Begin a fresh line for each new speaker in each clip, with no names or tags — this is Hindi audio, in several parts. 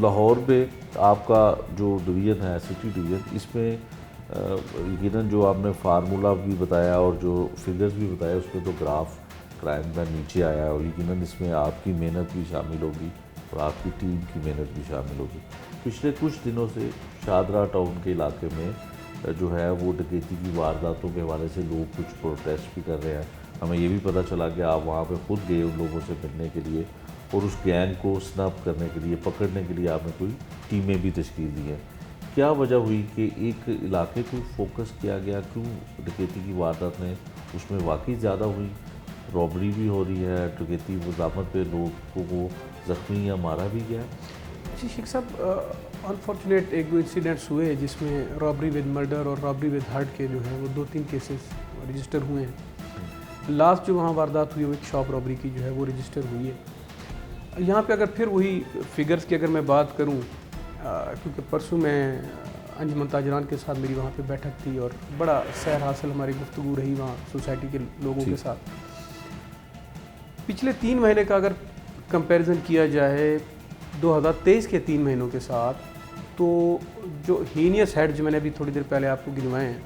लाहौर में आपका जो डिवीज़न है, सिटी डिवीज़न, इसमें यकीनन जो आपने फार्मूला भी बताया और जो फिगर्स भी बताया, उसमें तो ग्राफ क्राइम का नीचे आया है, और यकीनन इसमें आपकी मेहनत भी शामिल होगी और आपकी टीम की मेहनत भी शामिल होगी। पिछले कुछ दिनों से शादरा टाउन के इलाके में जो है वो डकैती की वारदातों के हवाले से लोग कुछ प्रोटेस्ट भी कर रहे हैं। हमें ये भी पता चला कि आप वहाँ पे खुद गए उन लोगों से मिलने के लिए, और उस गैंग को स्नैप करने के लिए, पकड़ने के लिए आपने कोई टीमें भी तश्कील दी हैं। क्या वजह हुई कि एक इलाके को फोकस किया गया? क्यों डकैती की वारदात में उसमें वाकई ज़्यादा हुई, रॉबरी भी हो रही है, डकैती वजामत पे लोगों को ज़ख्मी या मारा भी गया?
जी शेख साहब, अनफॉर्चुनेट एक दो इंसिडेंट्स हुए जिसमें रॉबरी विद मर्डर और रॉबरी विद हर्ट के जो है वो 2-3 केसेस रजिस्टर हुए हैं। लास्ट जो वहाँ वारदात हुई है वो एक शॉप रॉबरी की जो है वो रजिस्टर हुई है। यहाँ पे अगर फिर वही फिगर्स की अगर मैं बात करूँ, क्योंकि परसों मैं अंजुमन ताजरान के साथ मेरी वहाँ पे बैठक थी और बड़ा सैर हासिल हमारी गुफ्तगू रही वहाँ सोसाइटी के लोगों के साथ। पिछले 3 महीने का अगर कंपैरिजन किया जाए 2023 के 3 महीनों के साथ, तो जो हीनियस हेड जो मैंने अभी थोड़ी देर पहले आपको गिनवाए हैं,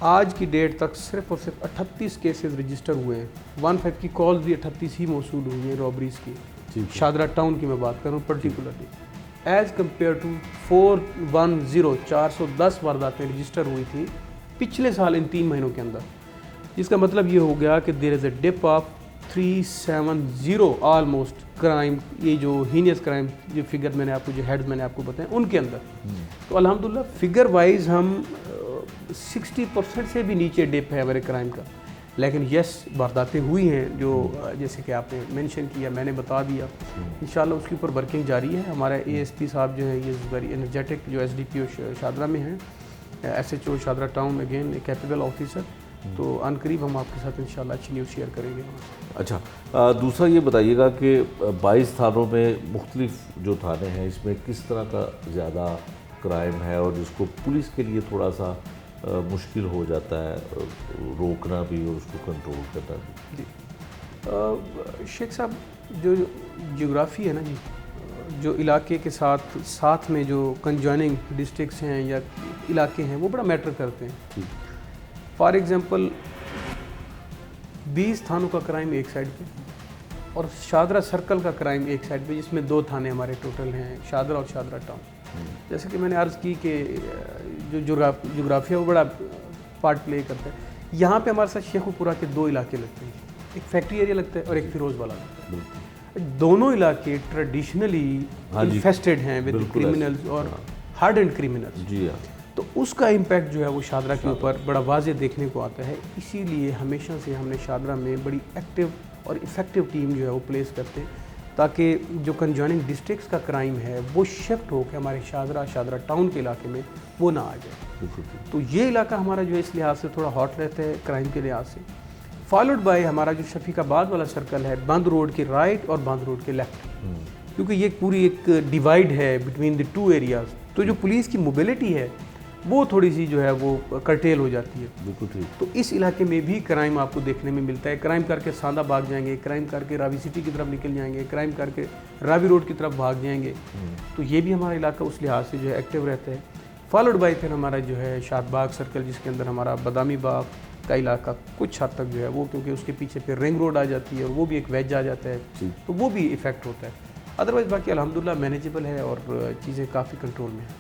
आज की डेट तक सिर्फ और सिर्फ 38 केसेस रजिस्टर हुए हैं। 15 की कॉल्स भी 38 ही मौसूल हुई हैं रॉबरीज़ की। शादरा टाउन की मैं बात कर रहा हूँ पर्टिकुलरली, एज़ कम्पेयर टू 410 वारदातें रजिस्टर हुई थी पिछले साल इन 3 महीनों के अंदर। जिसका मतलब ये हो गया कि there is a dip of 370 almost crime, ये जो हीनियस क्राइम जो फिगर मैंने आपको, जो हेड्स मैंने आपको बताए उनके अंदर। तो अल्हम्दुलिल्लाह फिगर वाइज हम 60% से भी नीचे डिप है हमारे क्राइम का। लेकिन यस, वारदातें हुई हैं जो जैसे कि आपने मेंशन किया, मैंने बता दिया। इंशाल्लाह उसके ऊपर वर्किंग जारी है। हमारा एएसपी साहब जो है ये वेरी एनर्जेटिक, जो एसडीपीओ शादरा में हैं, SHO Shahdara town again a capable officer. तो अनकरीब हम आपके साथ इंशाल्लाह अच्छी न्यूज़ शेयर करेंगे।
अच्छा, दूसरा ये बताइएगा कि 22 थानों में मुख्तलिफ जो थाने हैं, इसमें किस तरह का ज़्यादा क्राइम है और जिसको पुलिस के लिए थोड़ा सा मुश्किल हो जाता है रोकना भी और उसको कंट्रोल करना भी?
जी शेख साहब, जो जियोग्राफी है ना जी, जो इलाके के साथ में जो कंजॉइनिंग डिस्ट्रिक्ट्स हैं या इलाके हैं वो बड़ा मैटर करते हैं। फॉर एग्ज़ाम्पल 20 थानों का क्राइम एक साइड पे और शादरा सर्कल का क्राइम एक साइड पे, जिसमें 2 थाने हमारे टोटल हैं, शादरा और शादरा टाउन। जैसे कि मैंने अर्ज़ की कि जो जोग्राफिया वो बड़ा पार्ट प्ले करता है। यहाँ पे हमारे साथ शेखुपुरा के 2 इलाके लगते हैं, एक फैक्ट्री एरिया लगता है और एक फिरोज़ वाला लगता है। दोनों इलाके ट्रेडिशनली इन्फेस्टेड हैं विद क्रिमिनल्स और हार्ड एंड क्रिमिनल्स।
जी हाँ।
तो उसका इम्पैक्ट जो है वो शादरा के ऊपर बड़ा वाज़े देखने को आता है। इसीलिए हमेशा से हमने शादरा में बड़ी एक्टिव और इफ़ेक्टिव टीम जो है वो प्लेस करते हैं, ताकि जो कंजॉइनिंग डिस्ट्रिक्ट्स का क्राइम है वो शिफ्ट होकर हमारे शादरा टाउन के इलाके में वो ना आ जाए। तो ये इलाका हमारा जो है इस लिहाज से थोड़ा हॉट रहता है क्राइम के लिहाज से। फॉलोड बाय हमारा जो शफीकाबाद वाला सर्कल है, बंद रोड के राइट और बंद रोड के लेफ्ट, क्योंकि ये पूरी एक डिवाइड है बिटवीन द 2 एरियाज़। तो जो पुलिस की मोबिलिटी है वो थोड़ी सी जो है वो कर्टेल हो जाती है।
बिल्कुल ठीक।
तो इस इलाके में भी क्राइम आपको देखने में मिलता है। क्राइम करके सांदा भाग जाएंगे, क्राइम करके रावी सिटी की तरफ निकल जाएंगे, क्राइम करके रावी रोड की तरफ भाग जाएंगे। तो ये भी हमारा इलाका उस लिहाज से जो है एक्टिव रहता है। फॉलोड बाय फिर हमारा जो है शादबाग सर्कल, जिसके अंदर हमारा बादामी बाग का इलाका कुछ हद तक जो है वो, क्योंकि उसके पीछे फिर रिंग रोड आ जाती है और वो भी एक वेज आ जाता है, तो वो भी इफ़ेक्ट होता है। अदरवाइज़ बाकी अल्हम्दुलिल्लाह मैनेजेबल है और चीज़ें काफ़ी कंट्रोल में हैं।